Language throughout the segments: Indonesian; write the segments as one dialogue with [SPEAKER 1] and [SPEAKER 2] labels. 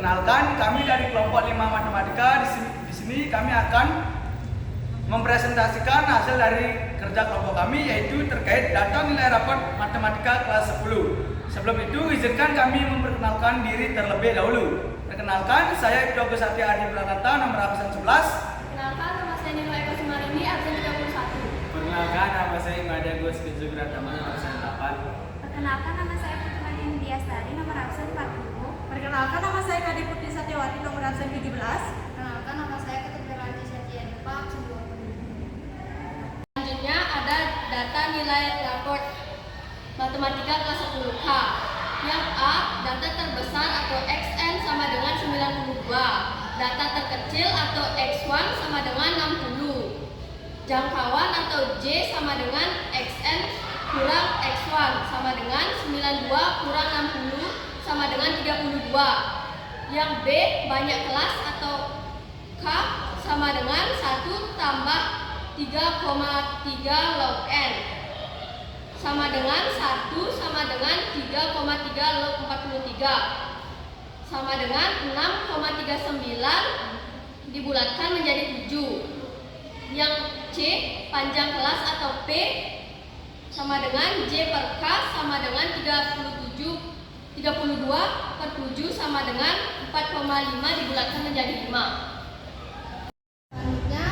[SPEAKER 1] Perkenalkan, kami dari kelompok 5 matematika. Di sini kami akan mempresentasikan hasil dari kerja kelompok kami, yaitu terkait data nilai rapor matematika kelas 10. Sebelum itu, izinkan kami memperkenalkan diri terlebih dahulu. Perkenalkan, saya Ibtu Agus Satya Adi Pratata, nomor absen 11.
[SPEAKER 2] Perkenalkan, nama saya Nino Eko Sumarini, absen 31.
[SPEAKER 3] Perkenalkan, nama saya Imada Gus Kizugratama, nomor absen 8.
[SPEAKER 4] Perkenalkan, nama saya Putra Indiastari, nomor absen 40.
[SPEAKER 5] Perkenalkan, nama saya Kadi Putri Satyawati, nomor absen 17.
[SPEAKER 2] Perkenalkan, nama saya Ketut Berlanti Satya Dipa, absen 20. Selanjutnya ada data nilai rapor matematika kelas 10K. Yang A, data terbesar atau XN sama dengan 92. Data terkecil atau X1 sama dengan 60. Jangkauan atau J sama dengan XN kurang X1 sama dengan 92 kurang 60 sama dengan 32. Yang B, banyak kelas atau K sama dengan 1 tambah 3,3 log N sama dengan 1 sama dengan 3,3 log 43 sama dengan 6,39 dibulatkan menjadi 7. Yang C, panjang kelas atau P sama dengan J per K sama dengan 32 per 7 sama dengan 4,5 dibulatkan menjadi 5.
[SPEAKER 4] Selanjutnya,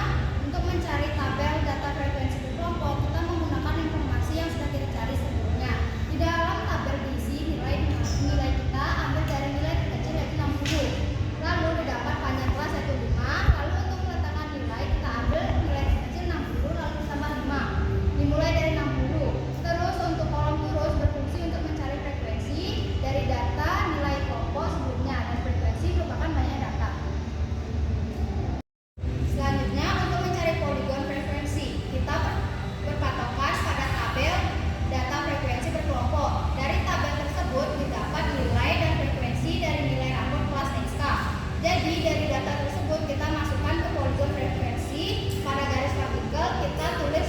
[SPEAKER 4] untuk mencari tabel data frekuensi berkelompok, kita menggunakan informasi yang sudah kita cari sebelumnya. Di dalam tabel diisi nilai kita ambil dari nilai terkecil yaitu 60. Lalu didapat panjang kelas yaitu 5. Lalu untuk meletakkan nilai kita ambil nilai terkecil 60 lalu ditambah 5. Dimulai dari 60. Terus untuk kolom terus berfungsi untuk mencari frekuensi dari data nilai kelompok sebelumnya, dan frekuensi merupakan banyak data. Selanjutnya, untuk mencari poligon frekuensi, kita berpatokan pada tabel data frekuensi berkelompok. Dari tabel tersebut didapat nilai dan frekuensi dari nilai rapor kelas XK. Jadi dari data tersebut kita masukkan ke poligon frekuensi. Pada garis partikel kita tulis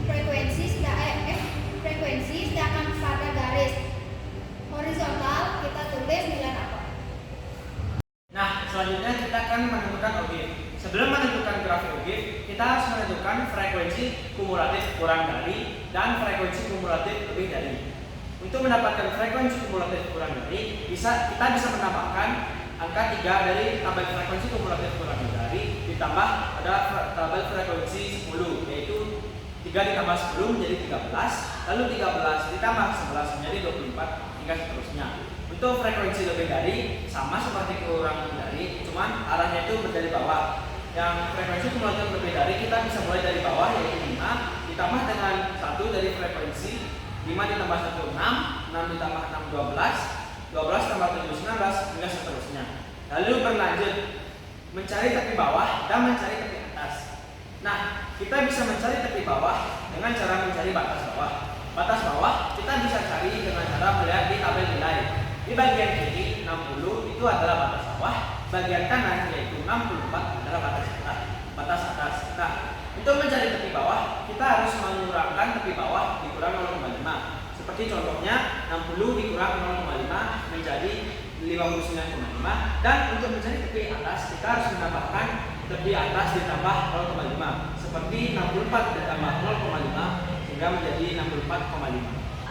[SPEAKER 4] frekuensi sedangkan pada garis horizontal kita tulis nilai rapor.
[SPEAKER 3] Nah, selanjutnya kita akan menentukan objek. Sebelum menentukan grafik objek, kita harus menentukan frekuensi kumulatif kurang dari dan frekuensi kumulatif lebih dari. Untuk mendapatkan frekuensi kumulatif kurang dari, kita bisa menambahkan angka 3 dari tabel frekuensi kumulatif kurang dari ditambah ada tabel frekuensi 10, yaitu 3 ditambah 10 menjadi 13, lalu 13 ditambah 11 menjadi 24, hingga seterusnya. Untuk frekuensi lebih dari sama seperti kurang dari, cuman arahnya itu dari bawah. Yang frekuensi kumulatif lebih dari kita bisa mulai dari bawah, yaitu 5 ditambah dengan 1 dari frekuensi 5 ditambah 1 6, 6 ditambah 6 12, 12 tambah 7 19, hingga seterusnya. Lalu berlanjut mencari tepi bawah dan mencari tepi atas. Nah, kita bisa mencari tepi bawah dengan cara mencari batas bawah. Batas bawah kita bisa cari dengan cara melihat di tabel nilai. Di bagian kiri 60 itu adalah batas bawah, bagian kanan yaitu 64 adalah batas atas. Nah, untuk mencari tepi bawah kita harus mengurangkan tepi bawah dikurang 0,5. Seperti contohnya 60 dikurang 0,5 menjadi 59,5, dan untuk mencari tepi atas kita harus menambahkan tepi atas ditambah 0,5 seperti 64 ditambah 0,5 hingga menjadi 64,5.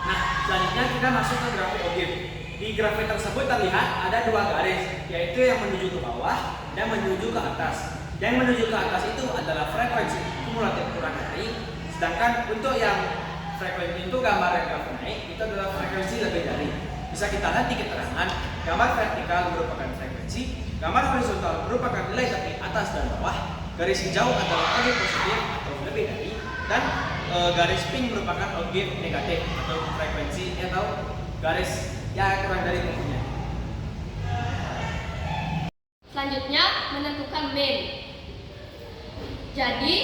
[SPEAKER 3] Nah, selanjutnya kita masuk ke grafik objek. Di grafik tersebut terlihat ada dua garis, yaitu yang menuju ke bawah dan menuju ke atas. Yang menuju ke atas itu adalah frekuensi kumulatif kurang dari, sedangkan untuk yang frekuensi itu gambar yang grafik naik itu adalah frekuensi lebih dari. Bisa kita lihat di keterangan, gambar vertikal merupakan frekuensi, gambar horizontal merupakan nilai tepi atas dan bawah, garis hijau adalah objek positif atau lebih dari, dan garis pink merupakan objek negatif atau frekuensi atau garis yang kurang dari maksudnya.
[SPEAKER 2] Selanjutnya menentukan min. Jadi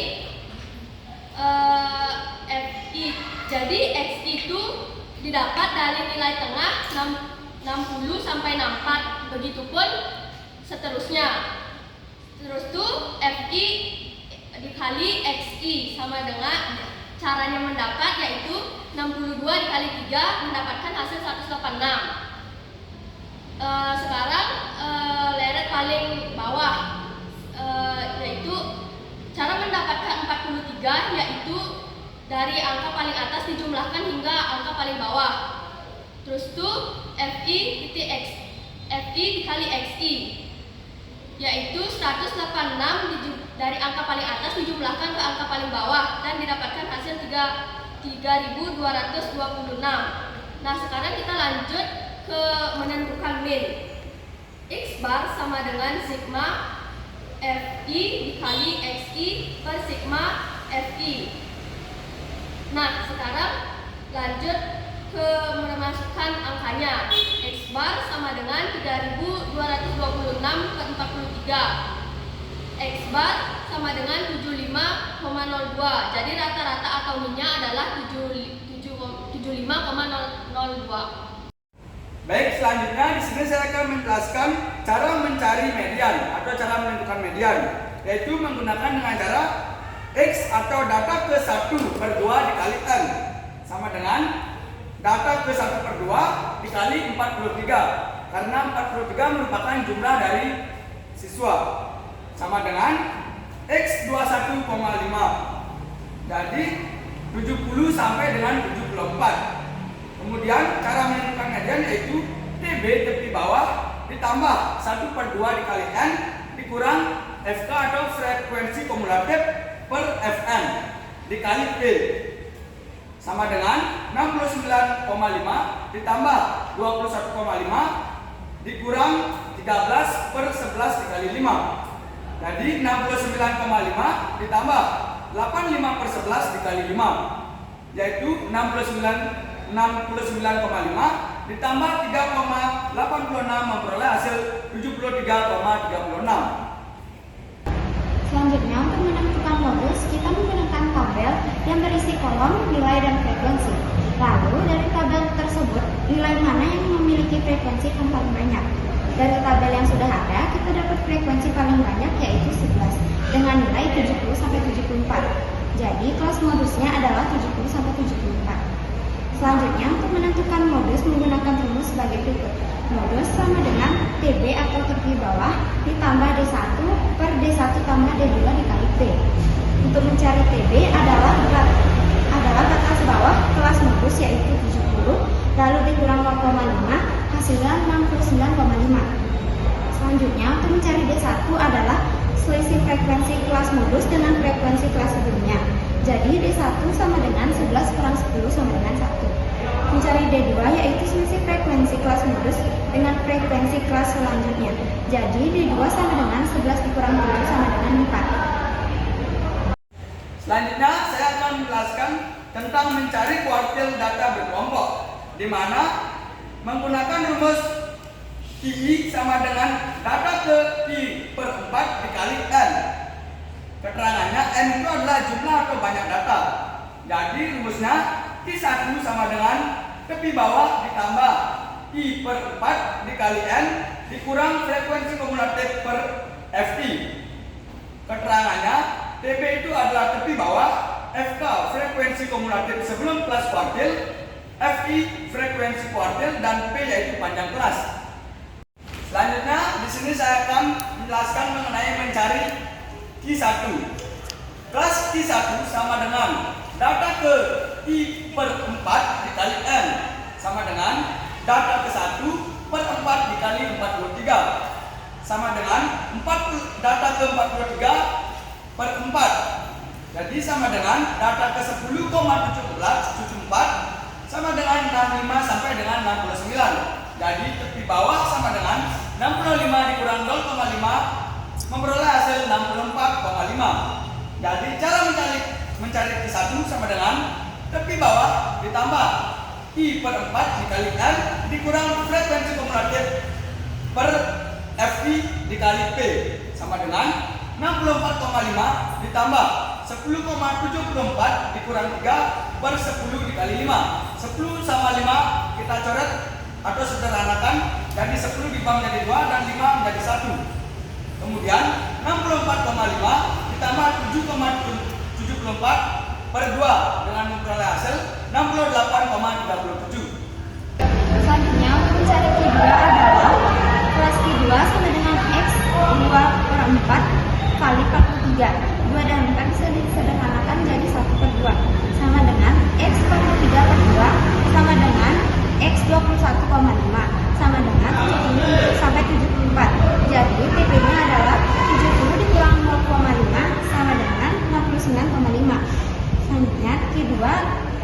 [SPEAKER 2] X itu didapat dari nilai tengah 60 sampai 64. Begitupun seterusnya. Terus tuh FI dikali XI sama dengan caranya mendapat yaitu 62 dikali 3 mendapatkan hasil 186. Sekarang Lera dari angka paling atas dijumlahkan hingga angka paling bawah. Terus tuh FI dikali XI, yaitu 186 dari angka paling atas dijumlahkan ke angka paling bawah dan didapatkan hasil 3.226. Nah, sekarang kita lanjut ke menentukan min. X bar sama dengan sigma FI dikali XI per sigma FI. Nah, sekarang lanjut ke memasukkan angkanya. X bar sama dengan 3.226 per 43. X bar sama dengan 75,02. Jadi rata-rata atau minnya adalah 75,02.
[SPEAKER 1] Baik, selanjutnya di sini saya akan menjelaskan cara mencari median atau cara menentukan median, yaitu menggunakan dengan cara X atau data ke 1 per 2 dikali N sama dengan data ke 1 per 2 dikali 43, karena 43 merupakan jumlah dari siswa, sama dengan X 21,5. Jadi 70 sampai dengan 74. Kemudian cara menentukan median yaitu TB tepi bawah ditambah 1 per 2 dikali N dikurang FK atau frekuensi kumulatif per Fn dikali P sama dengan 69,5 ditambah 21,5 dikurang 13 per 11 dikali 5. Jadi 69,5 ditambah 85 per 11 dikali 5, yaitu 69,5 ditambah 3,86 memperoleh hasil 73,36.
[SPEAKER 4] Selanjutnya, untuk menentukan modus, kita menggunakan tabel yang berisi kolom, nilai, dan frekuensi. Lalu, dari tabel tersebut, nilai mana yang memiliki frekuensi yang paling banyak? Dari tabel yang sudah ada, kita dapat frekuensi paling banyak yaitu 11 dengan nilai 70-74. Jadi, kelas modusnya adalah 70-74. Selanjutnya, untuk menentukan modus menggunakan rumus sebagai berikut. Modus sama dengan TB atau tepi bawah ditambah D1 per D1 tambah D2 dikali T. Untuk mencari TB adalah batas bawah kelas modus yaitu 70, lalu dikurang 0,5, hasilnya 69,5. Selanjutnya, untuk mencari D1 adalah selisih frekuensi kelas modus dengan frekuensi kelas sebelumnya. Jadi D1 sama dengan 11 kurang 10 sama dengan 1. Mencari D2 yaitu selisih frekuensi kelas modus dengan frekuensi kelas selanjutnya. Jadi D2 sama dengan 11 dikurang 7 sama dengan 4.
[SPEAKER 1] Selanjutnya saya akan menjelaskan tentang mencari kuartil data berkelompok, di mana menggunakan rumus I sama dengan data ke I per 4 dikali N. Keterangannya N itu adalah jumlah atau banyak data. Jadi rumusnya I1 sama dengan tepi bawah ditambah I per 4 dikali N dikurang frekuensi kumulatif per Ft. Keterangannya TB itu adalah tepi bawah, FK frekuensi kumulatif sebelum kelas kuartil, Fi frekuensi kuartil, dan P yaitu panjang kelas. Selanjutnya di sini saya akan menjelaskan mengenai mencari Q1. Kelas Q1 sama dengan data ke I per 4 dikali N sama dengan data ke 1 per 4 dikali 43 sama dengan data ke 43 per 4. Jadi sama dengan data ke 10,74 sama dengan 65 sampai dengan 69. Jadi tepi bawah sama dengan 65 dikurang 0,5 memperoleh hasil 64,5. Jadi cara mencari Q1 sama dengan tepi bawah ditambah I per 4 dikali N dikurang frekuensi kumulatif per Fi dikali P sama dengan 64,5 ditambah 10,74 dikurang 3 per 10 dikali 5. 10 sama 5 kita coret atau sederhanakan, jadi 10 dibagi menjadi 2 dan 5 menjadi 1. Kemudian 64,5 ditambah 7,74 per 2 dengan memperoleh hasil 68,37.
[SPEAKER 4] Selanjutnya, untuk mencari Q2 adalah kelas Q2 sama dengan X 2 per 4 kali 43. 2 dan 4 bisa disederhanakan jadi 1 per 2 sama dengan
[SPEAKER 5] X 43 per 2 sama dengan X 21,5 sama dengan 70 sampai 74. Jadi TB-nya adalah 70 dikurang 0,5 sama dengan 69,5. Selanjutnya Q2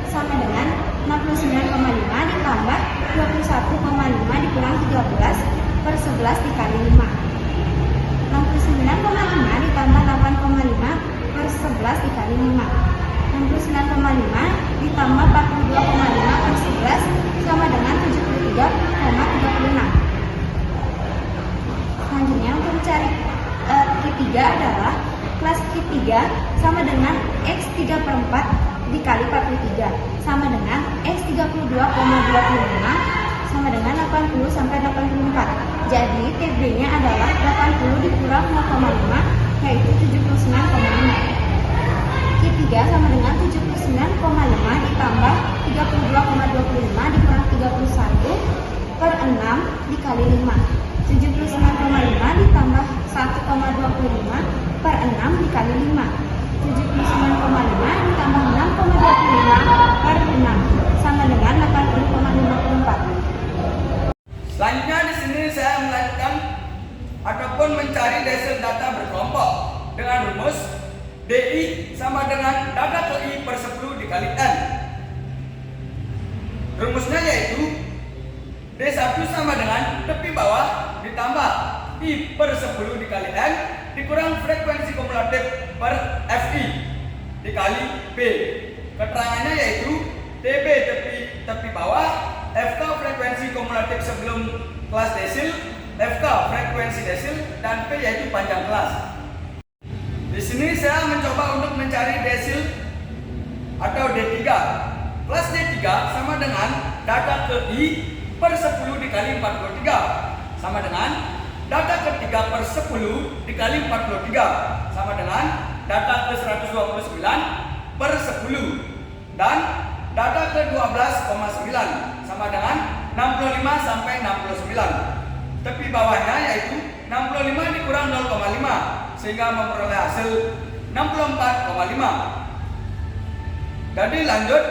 [SPEAKER 5] sama dengan 69,5 ditambah 21,5 dikurang 13 per 11 dikali 5. 69,5 ditambah 8,5 per 11 dikali 5. 69,5 ditambah 42,5 per 11 sama dengan 73,36. Selanjutnya untuk mencari Q3 adalah kelas Q3 sama dengan X 3 per 4 dikali 43 sama dengan X 32,25 sama dengan 80 sampai 84. Jadi TB-nya adalah 80 dikurang 0,5 yaitu 79,5. Q3 sama dengan 79,5 ditambah 32,25 dikurang 31 per 6 dikali 5. 79,5 ditambah 1,25 per 6 dikali 5. 79,5 ditambah 6,25 per 6 sama dengan 80,54.
[SPEAKER 1] Selanjutnya di sini saya melanjutkan ataupun mencari desil data berkelompok dengan rumus DI sama dengan data ke I per 10 dikali N. Rumusnya yaitu D1 sama dengan tepi bawah ditambah I per 10 dikali N dikurang frekuensi kumulatif per FI dikali P. Keterangannya yaitu TB tepi bawah, FK frekuensi kumulatif sebelum kelas desil, FK frekuensi desil, dan P yaitu panjang kelas. Di sini saya mencoba untuk mencari desil atau D3. Kelas D3 sama dengan data ke I per 10 dikali 43 sama dengan data ke 3 per 10 dikali 43 sama dengan data ke 129 per 10 dan data ke 12,9 sama dengan 65 sampai 69. Tepi bawahnya yaitu 65 dikurang 0,5 sehingga memperoleh hasil 64,5. Jadi lanjut,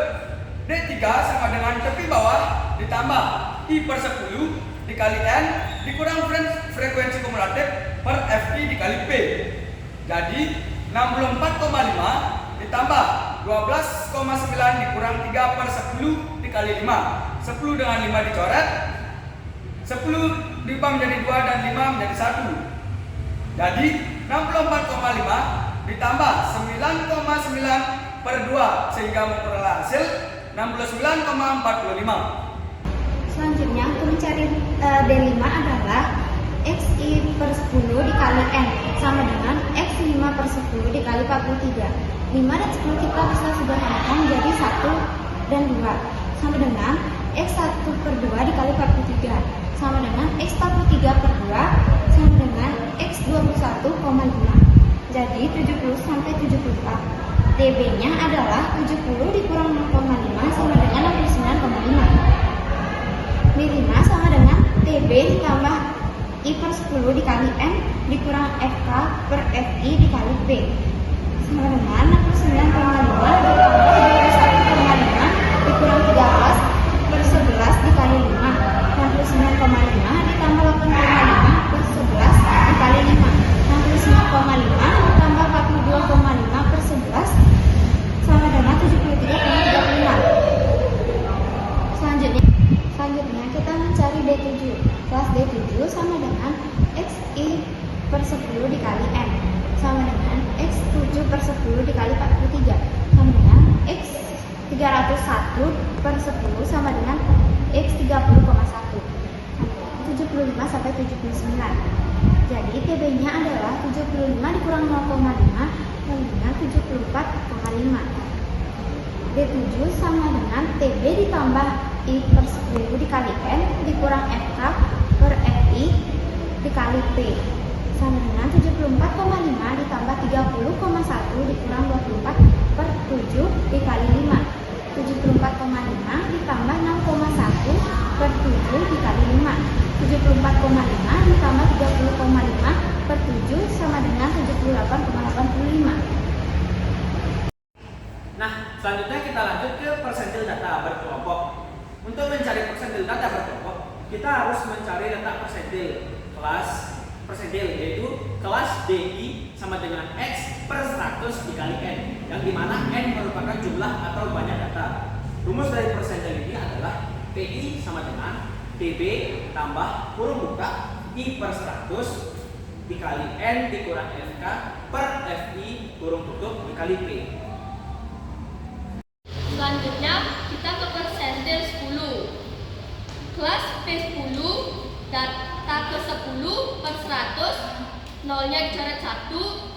[SPEAKER 1] D3 sama dengan tepi bawah ditambah I per 10 dikali N dikurang frekuensi kumulatif per FI dikali P. Jadi 64,5 ditambah 12,9 dikurang 3 per 10 dikali 5. 10 dengan 5 dicoret, 10 diubah menjadi 2 dan 5 menjadi 1. Jadi 64,5 ditambah 9,9 per 2 sehingga memperoleh hasil 69,45.
[SPEAKER 5] Selanjutnya untuk mencari D5 adalah XI per 10 dikali N sama dengan X5 per 10 dikali 43. 5 dan 10 kita bisa sederhanakan menjadi 1 dan 2 sama dengan X1 per 2 dikali 43 sama dengan X43 per 2 sama dengan X21,5. Jadi 70 sampai 74. TB-nya adalah 70 dikurang 0,5 sama dengan 69,5. D5 sama dengan TB ditambah I per 10 dikali N dikurang FK per FI dikali P sama dengan 69,5 ditambah 21,5 dikurang 13 per 11 dikali 5. 69,5 ditambah 8,5 per 11 dikali 5. 69,5 ditambah 42,5 per 11 sama dengan 73,35. Selanjutnya kita mencari D7. Kelas D7 sama dengan XI per 10 dikali N sama dengan X7 per 10 dikali 43 sama dengan X301 per 10 sama dengan X30,1 75 sampai 79. Jadi TB-nya adalah 75 dikurang 0,5 sama dengan 74,5. D7 sama dengan TB ditambah I per 10 dikali N dikurang FK per FI dikali P sama dengan 74,5 ditambah 30,1 dikurang 24 per 7 dikali 5. 74,5 ditambah 6,1 per 7 dikali 5. 74,5 ditambah 30,5 per 7 sama dengan 78,85.
[SPEAKER 3] Nah, Selanjutnya kita lanjut ke persentil data berkelompok. Untuk mencari persentil data berkelompok, kita harus mencari letak persentil kelas persentil, yaitu kelas DI sama dengan X per 100 dikali N, yang dimana N merupakan jumlah atau banyak data. Rumus dari persentil ini adalah PI sama dengan DB tambah kurung buka I per 100 dikali N dikurang FK per FI kurung tutup dikali P.
[SPEAKER 2] Selanjutnya kita ke persentil 10. Kelas P10 data ke 10 per 100, nolnya dicoret 1,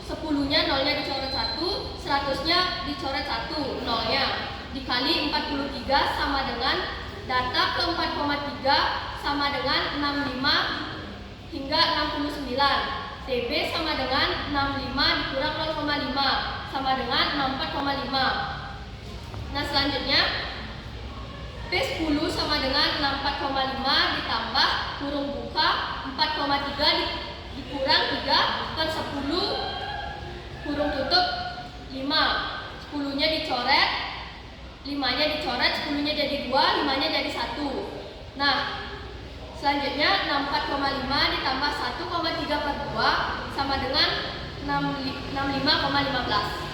[SPEAKER 2] 10-nya nolnya dicoret 1, 100-nya dicoret 1, nolnya dikali 43 sama dengan data ke 4,3 sama dengan 65 hingga 69. DB sama dengan 65 dikurang 0,5 sama dengan 64,5. Nah, selanjutnya P10 sama dengan 64,5 ditambah kurung buka 4,3 dikurang 3 per 10 kurung tutup 5. 10-nya dicoret, 5-nya dicoret, 10-nya jadi 2, 5-nya jadi 1. Nah, selanjutnya 64,5 ditambah 1,3 per 2 sama dengan 65,15.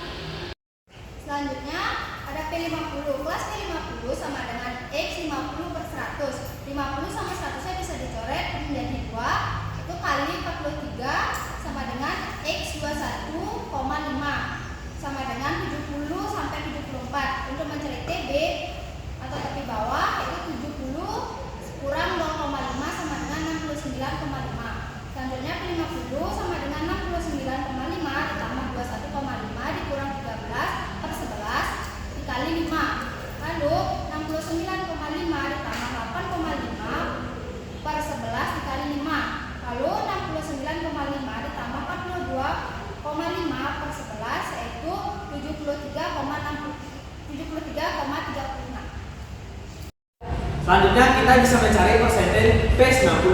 [SPEAKER 4] Selanjutnya ada P50. Kelas P50 sama dengan X 50 per 100. 50 sama 100-nya bisa dicoret menjadi 2. Itu kali 43 sama dengan X 21,5 sama dengan 70 sampai 74. Untuk mencari TB atau tepi bawah yaitu 70 kurang 0,5 sama dengan 69,5. Selanjutnya P50 sama dengan 69,5 ditambah 21,5 dikurang 13 per 11 dikali 5. Lalu 69,5 ditambah 8,5 per 11 dikali 5. Lalu 69,5 ditambah 42,5 per 11 yaitu 73,36.
[SPEAKER 3] Selanjutnya kita bisa mencari persentil P90.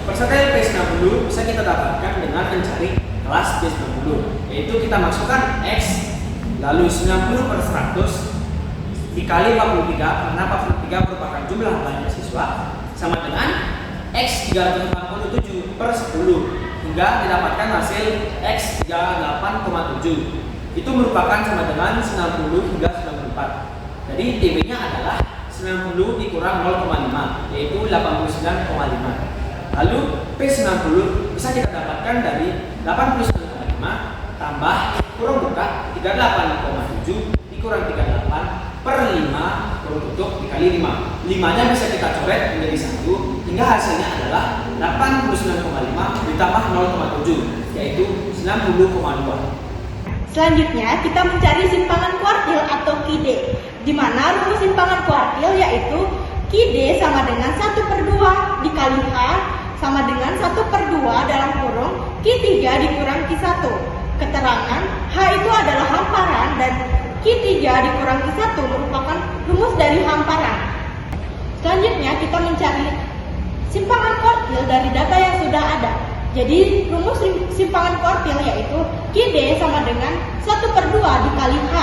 [SPEAKER 3] Persentil P90 bisa kita dapatkan dengan mencari kelas P90, yaitu kita masukkan X lalu 90 per 100 dikali 43 karena 43 merupakan jumlah banyak siswa sama dengan X 387 per 10 hingga didapatkan hasil X 38,7. Itu merupakan sama dengan 90 hingga 94. Jadi TB-nya adalah 90 dikurang 0,5 yaitu 89,5. Lalu P90 bisa kita dapatkan dari 89,5 tambah kurung buka 38,7 dikurang 38 per 5 kurung tutup dikali 5. 5-nya bisa kita coret menjadi 1 hingga hasilnya adalah 89,5 ditambah 0,7 yaitu 90,2.
[SPEAKER 6] Selanjutnya kita mencari simpangan kuartil atau KID, di mana rumus simpangan kuartil yaitu KID sama dengan 1/2 dikali H sama dengan 1/2 dalam kurung Q3 dikurang Q1. Keterangan H itu adalah hamparan dan Q3 dikurang Q1 merupakan rumus dari hamparan. Selanjutnya kita mencari simpangan kuartil dari data yang sudah ada. Jadi rumus simpangan kuartil yaitu QD sama dengan 1/2 dikali H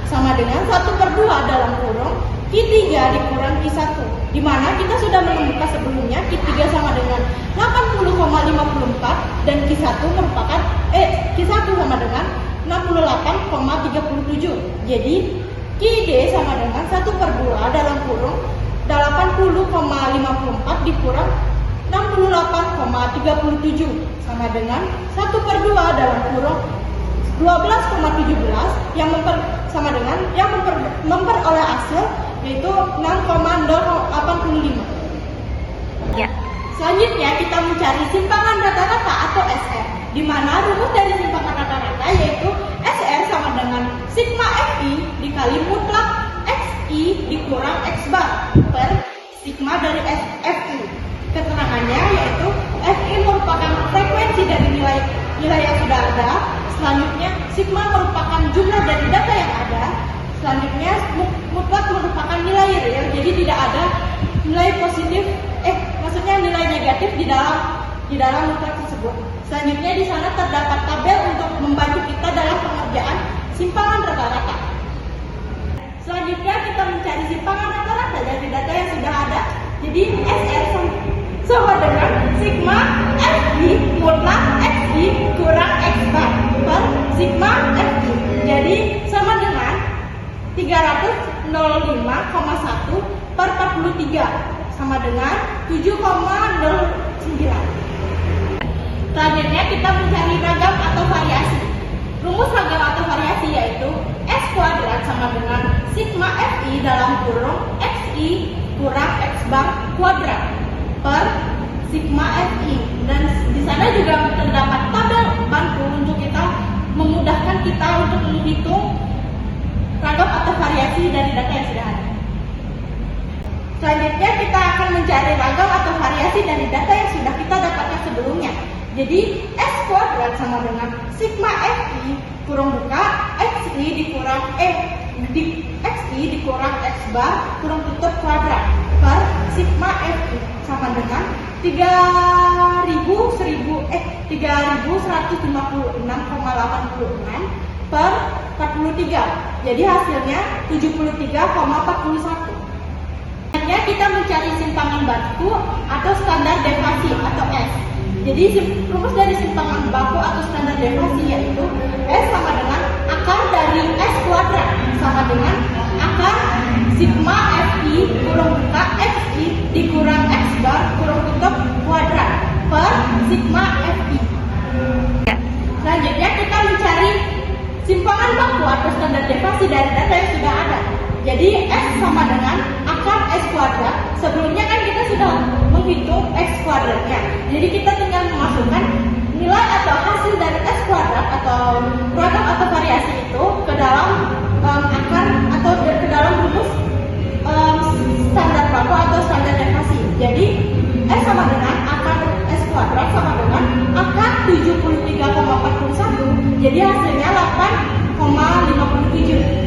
[SPEAKER 6] sama dengan 1/2 dalam kurung Q3 dikurang Q1, di mana kita sudah menemukan sebelumnya Q3 sama dengan 80,54 dan Q1 merupakan Q1 sama dengan 68,37. Jadi QD sama dengan 1/2 dalam kurung 80,54 dikurang 68,37 sama dengan 1/2 dalam kurung 12,17 yang memperoleh hasil yaitu 6,085.
[SPEAKER 5] Ya.
[SPEAKER 6] Selanjutnya kita mencari simpangan rata-rata atau SR, di mana rumus dari simpangan rata-rata yaitu SR sama dengan sigma FI dikali mutlak XI dikurang X bar per sigma dari FI. Keterangannya yaitu FI merupakan frekuensi dari nilai yang sudah ada. Selanjutnya sigma merupakan jumlah dari data yang ada. Selanjutnya mutlak merupakan nilai real, jadi tidak ada nilai positif, maksudnya nilai negatif di dalam mutlak tersebut. Selanjutnya di sana terdapat tabel untuk membantu kita dalam pengerjaan simpangan rata-rata. Selanjutnya kita mencari simpangan rata-rata dari data yang sudah ada. Jadi SR sama dengan sigma FI mutlak XI kurang X bar per sigma FI. Jadi sama dengan 305,1 per 43 sama dengan 7,09. Selanjutnya kita mencari ragam atau variasi. Rumus ragam atau variasi yaitu S kuadrat sama dengan sigma FI dalam kurung XI kurang X bar kuadrat per sigma FI. Dan di sana juga terdapat tabel bantu untuk kita memudahkan kita untuk menghitung ragam atau variasi dari data yang sudah ada. Selanjutnya kita akan mencari ragam atau variasi dari data yang sudah kita dapatkan sebelumnya. Jadi S kuadrat sama dengan sigma FI kurang buka XI dikurang XI dikurang X bar kurang tutup kuadrat per sigma FI sama dengan 3.156,86 per 43. Jadi hasilnya 73,41. Selanjutnya kita mencari simpangan baku atau standar deviasi atau S. Jadi rumus dari simpangan baku atau standar deviasi yaitu S sama dengan akar dari S kuadrat sama dengan akar sigma FI kurang buka XI dikurang X bar kurang tutup kuadrat per sigma FI. Selanjutnya kita mencari simpangan baku atau standar deviasi dari data yang sudah ada. Jadi S sama dengan akar S kuadrat. Sebelumnya kan kita sudah menghitung X kuadratnya. Jadi kita tinggal memasukkan nilai atau hasil dari S kuadrat atau ragam atau variasi itu ke dalam akar atau ke dalam rumus standar baku atau standar deviasi. Jadi S sama dengan akar S kuadrat sama dengan akar 73,41. Jadi hasilnya 8,57.